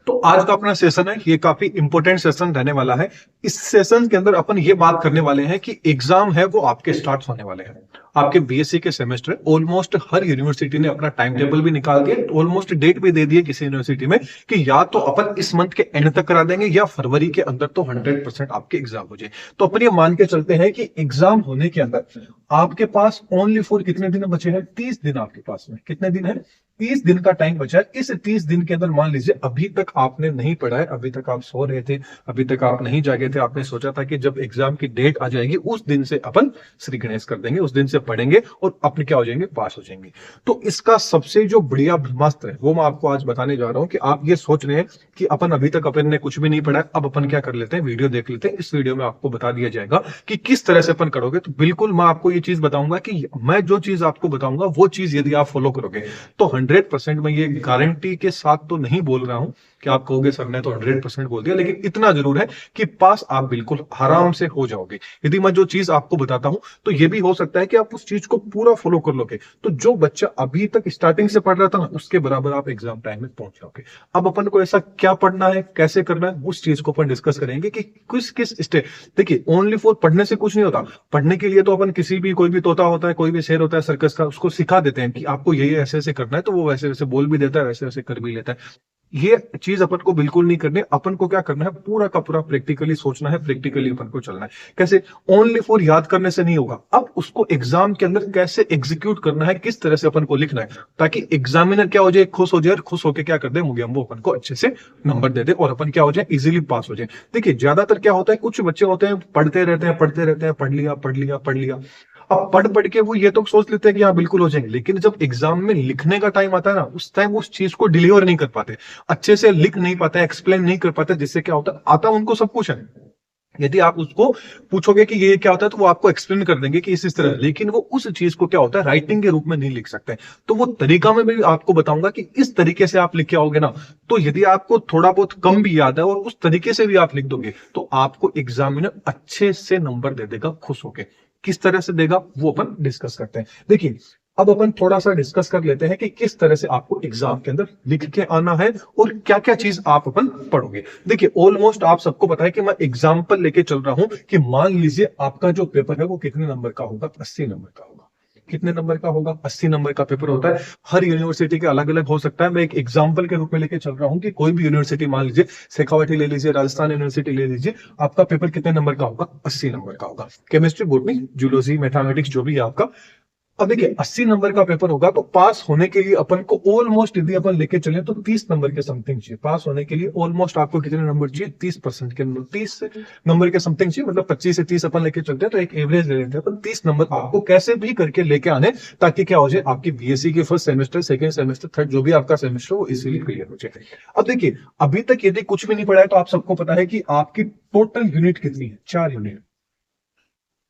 तो आज का अपना सेशन है, ये काफी इंपॉर्टेंट सेशन रहने वाला है। इस सेशन के अंदर अपन ये बात करने वाले हैं कि एग्जाम है वो आपके स्टार्ट होने वाले हैं। आपके बीएससी के सेमेस्टर ऑलमोस्ट हर यूनिवर्सिटी ने अपना टाइम टेबल भी निकाल दिया, ऑलमोस्ट डेट भी दे दी है किसी यूनिवर्सिटी में कि या तो अपन इस मंथ के एंड तक करा देंगे या फरवरी के अंदर तो 100% आपके एग्जाम हो जाए। तो अपन ये मान के चलते हैं कि एग्जाम होने के अंदर आपके पास ओनली फॉर कितने दिन बचे हैं? 30 दिन आपके पास में। कितने दिन है? 30 दिन का टाइम बचा है। इस 30 दिन के अंदर मान लीजिए अभी तक आपने नहीं पढ़ा है, अभी तक आप सो रहे थे, अभी तक आप नहीं जागे थे, आपने सोचा था कि जब एग्जाम की डेट आ जाएगी उस दिन से अपन श्री गणेश कर देंगे, उस दिन से पढ़ेंगे और अपने क्या हो जाएंगे? पास हो जाएंगे। तो इसका सबसे जो बढ़िया ब्रह्मास्त्र है वो मैं आपको आज बताने जा रहा हूं कि आप ये सोच रहे हैं कि अपन अभी तक अपन ने कुछ भी नहीं पढ़ा है, अब अपन क्या कर लेते हैं? वीडियो देख लेते हैं। इस वीडियो में आपको बता दिया जाएगा कि किस तरह से अपन करोगे। तो बिल्कुल मैं आपको ये चीज बताऊंगा कि मैं जो चीज आपको बताऊंगा वो चीज यदि आप फॉलो करोगे तो 100% मैं ये गारंटी के साथ तो नहीं बोल रहा हूं कि आप कहोगे सर ने तो 100% बोल दिया, लेकिन इतना जरूर है कि पास आप बिल्कुल आराम से हो जाओगे यदि मैं जो चीज आपको बताता हूं। तो ये भी हो सकता है कि आप उस चीज को पूरा फॉलो कर लोगे तो जो बच्चा अभी तक स्टार्टिंग से पढ़ रहा था ना उसके बराबर आप एग्जाम टाइम में पहुंच जाओगे। अब अपन को ऐसा क्या पढ़ना है, कैसे करना है, उस चीज को अपन डिस्कस करेंगे कि किस किस स्टेप। देखिए ओनली फॉर पढ़ने से कुछ नहीं होता। पढ़ने के लिए तो अपन किसी भी, कोई भी तोता होता है, कोई भी शेर होता है सर्कस का, उसको सिखा देते हैं कि आपको ये ऐसे ऐसे करना है, तो वो वैसे वैसे बोल भी देता है, वैसे वैसे कर भी लेता है। ये चीज अपन को बिल्कुल नहीं करनी। अपन को क्या करना है? पूरा का पूरा प्रैक्टिकली सोचना है, प्रैक्टिकली अपन को चलना है। कैसे? ओनली फॉर याद करने से नहीं होगा। अब उसको एग्जाम के अंदर कैसे एग्जीक्यूट करना है, किस तरह से अपन को लिखना है ताकि एग्जामिनर क्या हो जाए? खुश हो जाए, और खुश होकर क्या कर दे? वो अपन को अच्छे से नंबर दे दे और अपन क्या हो जाए? इजीली पास हो जाए। देखिए ज्यादातर क्या होता है, कुछ बच्चे होते हैं पढ़ते रहते हैं, पढ़ते रहते हैं, पढ़ लिया पढ़ लिया पढ़ लिया। अब पढ़ पढ़ के वो ये तो सोच लेते हैं कि हाँ बिल्कुल हो जाएंगे, लेकिन जब एग्जाम में लिखने का टाइम आता है ना उस टाइम उस चीज को डिलीवर नहीं कर पाते, अच्छे से लिख नहीं पाते, एक्सप्लेन नहीं कर पाते, जिससे क्या होता है? आता उनको सब कुछ है। यदि आप उसको पूछोगे कि ये क्या होता है तो वो आपको एक्सप्लेन कर देंगे कि इस तरह, लेकिन वो उस चीज को क्या होता है राइटिंग के रूप में नहीं लिख सकते। तो वो तरीका मैं भी आपको बताऊंगा कि इस तरीके से आप लिख के आओगे ना, तो यदि आपको थोड़ा बहुत कम भी याद है और उस तरीके से भी आप लिख दोगे तो आपको एग्जामिनर अच्छे से नंबर दे देगा, खुश होके। किस तरह से देगा वो अपन डिस्कस करते हैं। देखिए अब अपन थोड़ा सा डिस्कस कर लेते हैं कि किस तरह से आपको एग्जाम के अंदर लिख के आना है और क्या क्या चीज आप अपन पढ़ोगे। देखिए ऑलमोस्ट आप सबको पता है कि मैं एग्जाम्पल लेके चल रहा हूं कि मान लीजिए आपका जो पेपर है वो कितने नंबर का होगा? 80 नंबर का होगा। कितने नंबर का होगा? 80 नंबर का पेपर होता है। हर यूनिवर्सिटी के अलग अलग हो सकता है। मैं एक एग्जांपल के रूप में लेके चल रहा हूं कि कोई भी यूनिवर्सिटी, मान लीजिए शेखावाटी ले लीजिए, राजस्थान यूनिवर्सिटी ले लीजिए, आपका पेपर कितने नंबर का होगा? 80 नंबर का होगा। केमिस्ट्री, बॉटनी, जूलॉजी, मैथमेटिक्स जो भी है आपका। अब देखिए 80 नंबर का पेपर होगा तो पास होने के लिए अपन को ऑलमोस्ट, यदि अपन लेके चले तो 30 नंबर के समथिंग चाहिए। पास होने के लिए ऑलमोस्ट आपको कितने नंबर चाहिए? 30% के अंदर 30 नंबर के समथिंग चाहिए। मतलब 25 से 30 अपन लेके चलते हैं तो एक एवरेज ले लेते हैं अपन। 30 नंबर आपको कैसे भी करके लेके आने ताकि क्या हो जाए? आपकी बीएससी की first semester, second semester, third जो भी आपका सेमेस्टर वो इजीली क्लियर हो जाए। अब देखिए अभी तक यदि कुछ भी नहीं पढ़ा है तो आप सबको पता है कि आपकी टोटल यूनिट कितनी है? 4 यूनिट।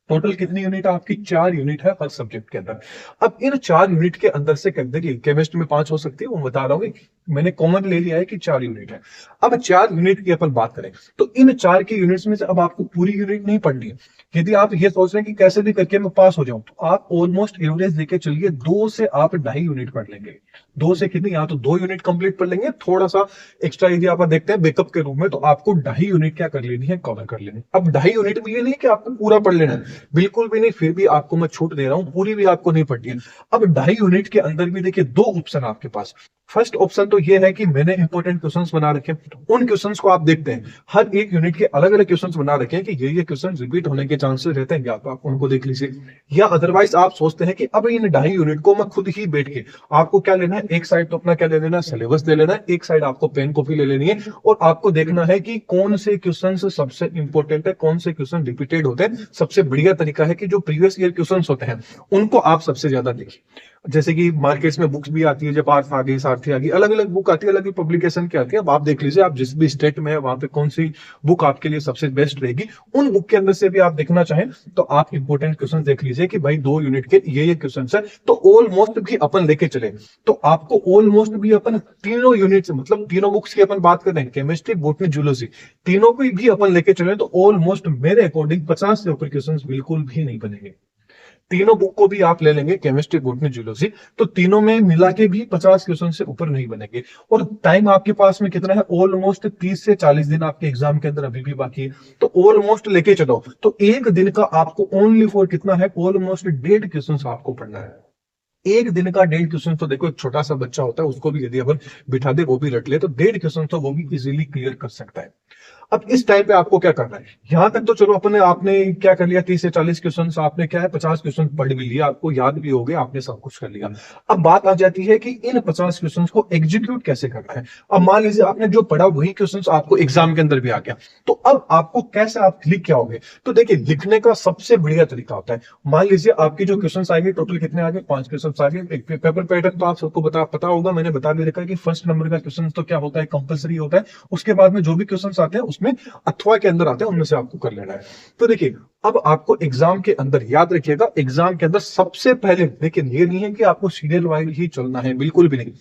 टोटल कितनी यूनिट है आपकी? 4 यूनिट है हर सब्जेक्ट के अंदर। अब इन 4 यूनिट के अंदर से देखिए केमिस्ट्री में 5 हो सकती है, वो बता रहा हूँ, मैंने कॉमन ले लिया है कि 4 यूनिट है। अब 4 यूनिट की अपन बात करें तो इन 4 की यूनिट्स में से अब आपको पूरी यूनिट नहीं पढ़नी है। यदि आप ये सोच रहे हैं कि कैसे भी करके मैं पास हो जाऊं तो आप ऑलमोस्ट एवरेज लेके चलिए 2 से आप 2.5 यूनिट पढ़ लेंगे। 2 से कितनी? या तो 2 यूनिट कंप्लीट कर लेंगे, थोड़ा सा एक्स्ट्रा यदि आप देखते हैं बैकअप के रूप में, तो आपको 2.5 यूनिट क्या कर लेनी है? कवर कर लेनी है। अब 2.5 यूनिट में ये नहीं कि आपको पूरा पढ़ लेना है, बिल्कुल भी नहीं, फिर भी आपको मैं छूट दे रहा हूं, पूरी भी आपको नहीं पढ़नी है। अब 2.5 यूनिट के अंदर भी देखिए 2 ऑप्शन आपके पास। फर्स्ट ऑप्शन तो ये है कि मैंने इंपॉर्टेंट क्वेश्चंस बना रखे, उन क्वेश्चंस को आप देखते हैं। हर एक यूनिट के अलग अलग क्वेश्चंस बना रखे हैं कि ये क्वेश्चन रिपीट होने के चांसेस रहते हैं, या तो आप उनको देख लीजिए, या अदरवाइज आप सोचते हैं कि अब इन 2.5 यूनिट को मैं खुद ही बैठ के, आपको क्या लेना है? एक साइड तो अपना क्या ले लेना है? सिलेबस ले लेना है, एक साइड आपको पेन कॉपी ले लेनी है और आपको देखना है कि कौन से क्वेश्चन सबसे इंपॉर्टेंट है, कौन से क्वेश्चन रिपीटेड होते हैं। सबसे बढ़िया तरीका है कि जो प्रीवियस ईयर क्वेश्चन होते हैं उनको आप सबसे ज्यादा देखिए। जैसे कि मार्केट्स में बुक्स भी आती है, जब पार्थ आ गई, सारथी आ गई, अलग अलग बुक आती है, अलग अलग पब्लिकेशन की आती है। अब आप देख लीजिए आप जिस भी स्टेट में है वहां पे कौन सी बुक आपके लिए सबसे बेस्ट रहेगी। उन बुक के अंदर से भी आप देखना चाहें तो आप इंपॉर्टेंट क्वेश्चन देख लीजिए कि भाई 2 यूनिट के ये क्वेश्चन है, तो ऑलमोस्ट भी अपन लेके चले तो आपको ऑलमोस्ट भी अपन तीनों यूनिट से, मतलब तीनों बुक्स की अपन बात करें, केमिस्ट्री, बॉटनी, जूलॉजी, तीनों को भी अपन लेके चले तो ऑलमोस्ट मेरे अकॉर्डिंग 50 से ऊपर क्वेश्चन बिल्कुल भी नहीं बनेंगे। तीनों बुक को भी आप ले लेंगे, केमिस्ट्री, बॉटनी, जूलॉजी, तो तीनों में मिला के भी 50 क्वेश्चन से ऊपर नहीं बनेंगे। और टाइम आपके पास में कितना है, ऑलमोस्ट 30 से 40 दिन आपके एग्जाम के अंदर अभी भी बाकी है, तो ऑलमोस्ट लेके चलो, तो एक दिन का आपको ओनली फॉर कितना है, ऑलमोस्ट 1.5 क्वेश्चन आपको पढ़ना है। एक दिन का 1.5 क्वेश्चन, तो देखो एक छोटा सा बच्चा होता है, उसको भी यदि अपन बिठा दे, वो भी रट ले, तो 1.5 क्वेश्चन तो वो भी इजीली क्लियर कर सकता है। अब इस टाइम पे आपको क्या करना है, यहां तक तो चलो अपने आपने क्या कर लिया, 30 से 40 क्वेश्चन, आपने क्या है 50 क्वेश्चन पढ़ भी लिया, आपको याद भी हो गया, आपने सब कुछ कर लिया। अब बात आ जाती है कि इन 50 क्वेश्चन को एग्जीक्यूट कैसे करना है। अब मान लीजिए आपने जो पढ़ा वही क्वेश्चन आपको एग्जाम के अंदर भी आ गया, तो अब आपको कैसे आप लिख के आओगे। तो देखिए, लिखने का सबसे बढ़िया तरीका होता है, मान लीजिए आपकी जो क्वेश्चन आएंगे, टोटल कितने आ गए, 5 क्वेश्चन आ गए। एक पेपर पैटर्न तो आप सबको पता होगा, मैंने बता भी रखा है कि फर्स्ट नंबर का क्वेश्चन तो क्या होता है, कंपलसरी होता है। उसके बाद में जो भी क्वेश्चन आते हैं उसमें अथवा के अंदर आते हैं, उनमें से आपको कर लेना है। तो देखिए, अब आपको एग्जाम के अंदर याद रखिएगा, एग्जाम के अंदर सबसे पहले, लेकिन ये नहीं है कि आपको सीरियल वाइज ही चलना है, बिल्कुल भी नहीं।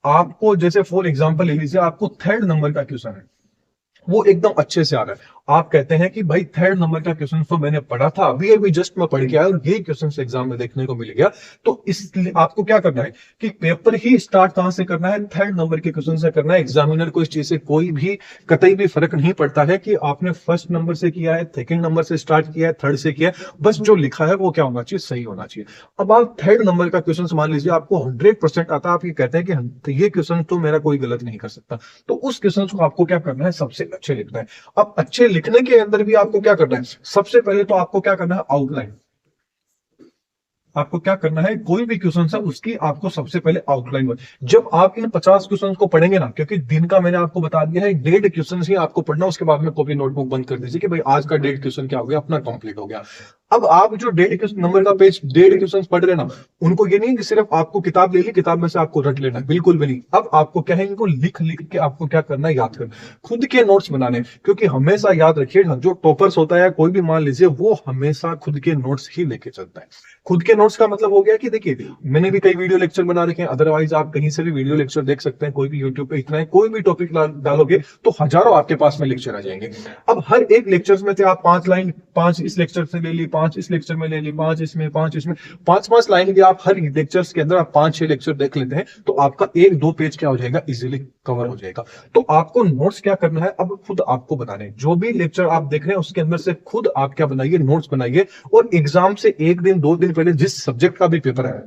आपको जैसे फॉर एग्जांपल ले लीजिए, आपको 3rd नंबर का क्वेश्चन है, वो एकदम अच्छे से आ रहा है, आप कहते हैं कि भाई 3rd नंबर का क्वेश्चन तो मैंने पढ़ा था, अभी अभी जस्ट मैं पढ़ के आया और ये क्वेश्चन एग्जाम में देखने को मिल गया। तो इसलिए आपको क्या करना है कि पेपर ही स्टार्ट कहां से करना है, 3rd नंबर के क्वेश्चन से करना है। एग्जामिनर को इस चीज से कोई भी कतई भी फर्क नहीं पड़ता है कि आपने फर्स्ट नंबर से किया है, 2nd नंबर से स्टार्ट किया है, 3rd से किया है, बस जो लिखा है वो क्या होना चाहिए, सही होना चाहिए। अब आप 3rd नंबर का क्वेश्चन मान लीजिए आपको 100% आता है, आप ये कहते हैं कि ये क्वेश्चन तो मेरा कोई गलत नहीं कर सकता, तो उस क्वेश्चन को आपको क्या करना है, सबसे अच्छे लिखना है। अब अच्छे लिखने के अंदर भी आपको क्या करना है, सबसे पहले तो आपको क्या करना है, आउटलाइन। आपको क्या करना है, कोई भी क्वेश्चन है उसकी आपको सबसे पहले आउटलाइन बना। जब आप इन 50 क्वेश्चन को पढ़ेंगे ना, क्योंकि दिन का मैंने आपको बता दिया है 1.5 क्वेश्चन ही आपको पढ़ना, उसके बाद में कॉपी नोटबुक बंद कर दीजिए कि भाई आज का 1.5 क्वेश्चन क्या हो गया, अपना कंप्लीट हो गया। अब आप जो 1.5 नंबर का पेज 1.5 क्वेश्चन पढ़ रहे ना, उनको ये नहीं कि सिर्फ आपको किताब ले ली, किताब में से आपको रट लेना, बिल्कुल भी नहीं। अब आपको क्या है, इनको लिख लिख के आपको क्या करना है, याद करना, खुद के नोट्स बनाने। क्योंकि हमेशा याद रखिए, जो टॉपर्स होता है कोई भी मान लीजिए, वो हमेशा खुद के नोट्स ही लेके चलता है। खुद के नोट्स का मतलब हो गया कि देखिए, मैंने भी कई वीडियो लेक्चर बना रखे हैं, अदरवाइज आप कहीं से भी वीडियो लेक्चर देख सकते हैं, कोई भी यूट्यूब पे इतना है, कोई भी टॉपिक डालोगे तो हजारों आपके पास में लेक्चर आ जाएंगे। अब हर एक लेक्चर में से आप 5 लाइन, 5 इस लेक्चर से ले ली, 5 इस लेक्चर में ले ली, 5 इसमें, 5 इसमें, 5 लाइन भी आप हर लेक्चर्स के अंदर आप 5-6 लेक्चर देख लेते हैं, तो आपका 1-2 पेज क्या हो जाएगा, इजीली कवर हो जाएगा। तो आपको नोट्स क्या करना है, अब खुद आपको बनाने, जो भी लेक्चर आप देख रहे हैं उसके अंदर से खुद आप क्या बनाइए, नोट्स बनाइए। और एग्जाम से 1-2 दिन पहले, जिस सब्जेक्ट का भी पेपर है,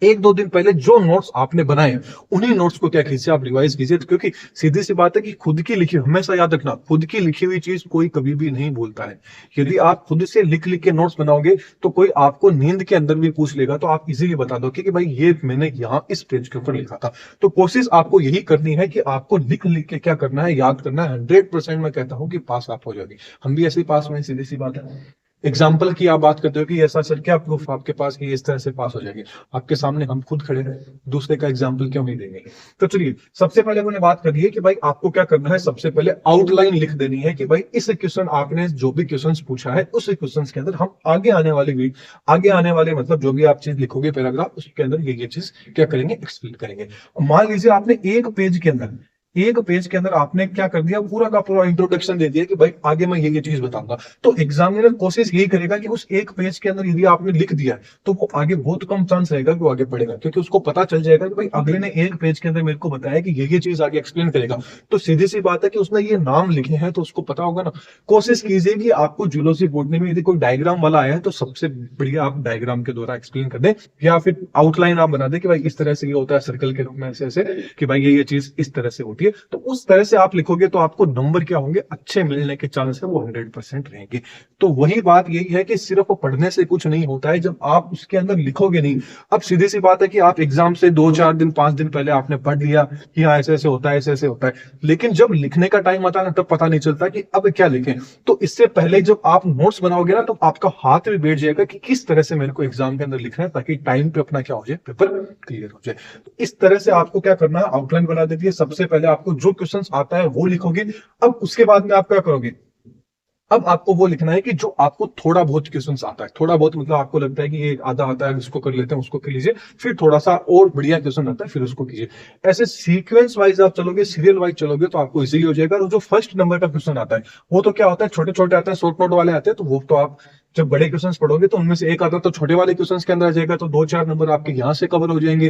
1-2 दिन पहले जो नोट्स आपने बनाए उन्हीं नोट्स को क्या कीजिए, आप रिवाइज कीजिए। क्योंकि सीधी सी बात है कि खुद की लिखी, हमेशा याद रखना, खुद की लिखी हुई चीज कोई कभी भी नहीं भूलता है। यदि आप खुद से लिख लिख के नोट्स बनाओगे तो कोई आपको नींद के अंदर भी पूछ लेगा तो आप इजीली बता दो कि भाई ये मैंने यहाँ इस पेज के ऊपर लिखा था। तो कोशिश आपको यही करनी है कि आपको लिख लिख के क्या करना है, याद करना है। 100% मैं कहता हूँ कि पास आप हो जाओगे, हम भी ऐसे ही पास में, सीधी सी बात है। एग्जाम्पल की आप बात करते हो कि ऐसा सर क्या प्रूफ आपके पास कि इस तरह से पास हो जाएंगे, आपके सामने हम खुद खड़े हैं, दूसरे का एग्जाम्पल क्यों नहीं देंगे। तो चलिए, सबसे पहले मैंने बात कर दी है कि भाई आपको क्या करना है, सबसे पहले आउटलाइन लिख देनी है कि भाई इस क्वेश्चन, आपने जो भी क्वेश्चन पूछा है उस क्वेश्चन के अंदर हम आगे आने वाले मतलब जो भी आप चीज लिखोगे पैराग्राफ, उसके अंदर ये चीज क्या करेंगे, एक्सप्लेन करेंगे। मान लीजिए आपने एक पेज के अंदर आपने क्या कर दिया, पूरा का पूरा इंट्रोडक्शन दे दिया कि भाई आगे मैं ये चीज बताऊंगा। तो एग्जामिनर कोशिश यही करेगा कि उस एक पेज के अंदर यदि आपने लिख दिया है तो वो आगे बहुत कम चांस रहेगा कि वो आगे पढ़ेगा, क्योंकि उसको पता चल जाएगा कि भाई अगले ने एक पेज के अंदर मेरे को बताया कि ये चीज आगे एक्सप्लेन करेगा। तो सीधी सी बात है कि उसने ये नाम लिखे हैं तो उसको पता होगा ना। कोशिश कीजिए कि आपको जूलॉजी बोर्ड में यदि कोई डायग्राम वाला आया है तो सबसे बढ़िया आप डायग्राम के द्वारा एक्सप्लेन कर दें, या फिर आउटलाइन आप बना दें कि भाई इस तरह से ये होता है, सर्कल के रूप में ऐसे ऐसे, कि भाई ये चीज इस तरह से होती है। तो उस तरह से आप लिखोगे तो आपको नंबर क्या होंगे, अच्छे मिलने के चांस है वो 100% रहेंगे। तो वही बात यही है कि सिर्फ पढ़ने से कुछ नहीं होता है, जब आप उसके अंदर लिखोगे नहीं। अब सीधी सी बात है कि आप एग्जाम से 2-4 दिन 5 दिन पहले आपने पढ़ लिया कि हाँ ऐसे ऐसे होता है, ऐसे ऐसे होता है, लेकिन जब लिखने का टाइम आता है ना तब पता नहीं चलता कि अब क्या लिखें। तो इससे पहले जब आप नोट्स बनाओगे ना तो आपका हाथ भी बैठ जाएगा कि किस तरह से मेरे को एग्जाम के अंदर लिखना है, ताकि टाइम पे अपना क्या हो जाए, पेपर क्लियर हो जाए। तो इस तरह से आपको क्या करना है, आउटलाइन बना देती है। सबसे पहले आपको जो क्वेश्चन आता है वो लिखोगे। अब उसके बाद में आप क्या करोगे, अब आपको वो लिखना है कि जो आपको थोड़ा बहुत क्वेश्चंस आता है, थोड़ा बहुत मतलब आपको लगता है कि ये आधा आता है, इसको कर लेते हैं, उसको कर लीजिए, फिर थोड़ा सा और बढ़िया क्वेश्चन आता है फिर उसको कीजिए। ऐसे सीक्वेंस वाइज आप चलोगे, सीरियल वाइज चलोगे तो आपको इजीली हो जाएगा। और जो फर्स्ट नंबर का क्वेश्चन आता है वो तो क्या होता है, छोटे छोटे आते हैं, शॉर्ट नोट वाले आते हैं, तो वो तो आप जब बड़े क्वेश्चंस पढ़ोगे तो उनमें से एक आधा तो छोटे वाले क्वेश्चंस के अंदर आ जाएगा, तो 2-4 नंबर आपके यहाँ से कवर हो जाएंगे।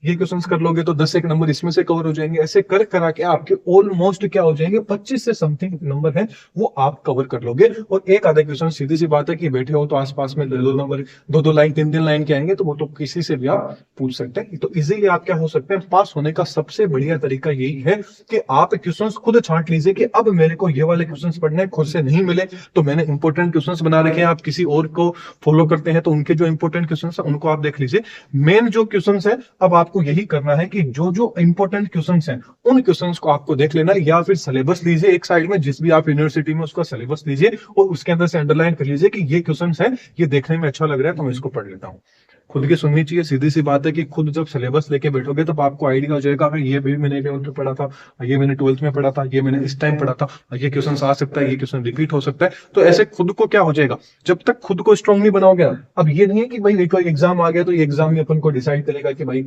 ये क्वेश्चंस कर लोगे तो 10 एक नंबर इसमें से कवर हो जाएंगे। ऐसे कर करा के आपके ऑलमोस्ट क्या हो जाएंगे, 25 से समथिंग नंबर है वो आप कवर कर लोगे। और एक आधा क्वेश्चन सीधी सी बात है कि बैठे हो तो आसपास में 2 नंबर, 2 लाइन, 3 लाइन के आएंगे, तो वो तो किसी से भी आप पूछ सकते हैं। तो इजीली आप क्या हो सकते हैं, पास होने का सबसे बढ़िया तरीका यही है कि आप क्वेश्चंस खुद छांट लीजिए कि अब मेरे को ये वाले क्वेश्चंस पढ़ने हैं, खुद से नहीं मिले तो मैंने इंपॉर्टेंट क्वेश्चंस बना रखे हैं। आप किसी और को फॉलो करते हैं तो उनके जो इंपॉर्टेंट क्वेश्चंस हैं उनको आप देख लीजिए। मेन जो क्वेश्चंस है अब आपको यही करना है कि जो जो इंपॉर्टेंट क्वेश्चंस हैं उन क्वेश्चंस को आपको देख लेना है, या फिर सिलेबस लीजिए एक साइड में, जिस भी आप यूनिवर्सिटी में उसका सिलेबस लीजिए और उसके अंदर से अंडरलाइन कर लीजिए कि ये क्वेश्चंस है, ये देखने में अच्छा लग रहा है तो मैं इसको पढ़ लेता हूँ। खुद की सुननी चाहिए, सीधी सी बात है कि खुद जब सिलेबस लेके बैठोगे तब आपको आइडिया हो जाएगा कि ये भी मैंने 11th में पढ़ा था, ये मैंने 12th में पढ़ा था, ये मैंने इस टाइम पढ़ा था, ये क्वेश्चन आ सकता है, ये क्वेश्चन रिपीट हो सकता है। तो ऐसे खुद को क्या हो जाएगा, जब तक खुद को स्ट्रांग नहीं बनाओगे। अब ये नहीं है कि भाई एक एग्जाम आ गया तो ये एग्जाम में अपन को डिसाइड करेगा कि भाई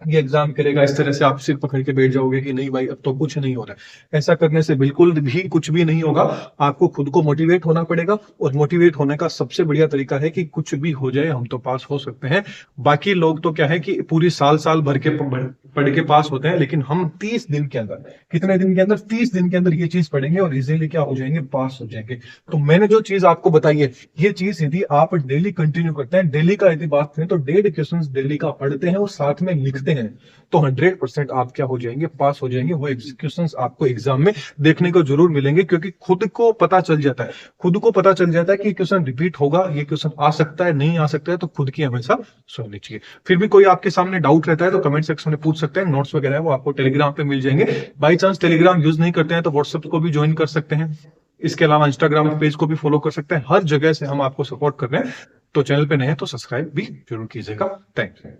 ये एग्जाम करेगा, इस तरह से आप सिर पकड़ के बैठ जाओगे कि नहीं भाई अब तो कुछ नहीं हो रहा है। ऐसा करने से बिल्कुल भी कुछ भी नहीं होगा। आपको खुद को मोटिवेट होना पड़ेगा, और मोटिवेट होने का सबसे बढ़िया तरीका है कि कुछ भी हो जाए हम तो पास हो सकते हैं। बाकी लोग तो क्या है कि पूरी साल भर के पढ़ के पास होते हैं, लेकिन हम 30 दिन के अंदर, कितने दिन के अंदर, 30 दिन के अंदर ये चीज पढ़ेंगे और इजीली क्या हो जाएंगे, पास हो जाएंगे। तो मैंने जो चीज आपको बताई है, ये चीज यदि आप डेली कंटिन्यू करते हैं, डेली का यदि बात करें तो 1.5 क्वेश्चन डेली का पढ़ते हैं और साथ में लिखते हैं, तो 100% आप क्या हो जाएंगे, पास हो जाएंगे। वो क्वेश्चंस आपको एग्जाम में देखने को जरूर मिलेंगे, क्योंकि खुद को पता चल जाता है, खुद को पता चल जाता है कि क्वेश्चन रिपीट होगा, ये क्वेश्चन आ सकता है, नहीं आ सकता है। तो खुद की हमेशा सुननी चाहिए। फिर भी कोई आपके सामने डाउट रहता है तो कमेंट सेक्शन में पूछ सकते हैं। नोट्स वगैरह है वो आपको टेलीग्राम पे मिल जाएंगे। बाई चांस टेलीग्राम यूज नहीं करते हैं तो व्हाट्सएप को भी ज्वाइन कर सकते हैं। इसके अलावा इंस्टाग्राम पेज को भी फॉलो कर सकते हैं। हर जगह से हम आपको सपोर्ट कर रहे हैं। तो चैनल पे नए हैं तो सब्सक्राइब भी जरूर कीजिएगा। Thank you.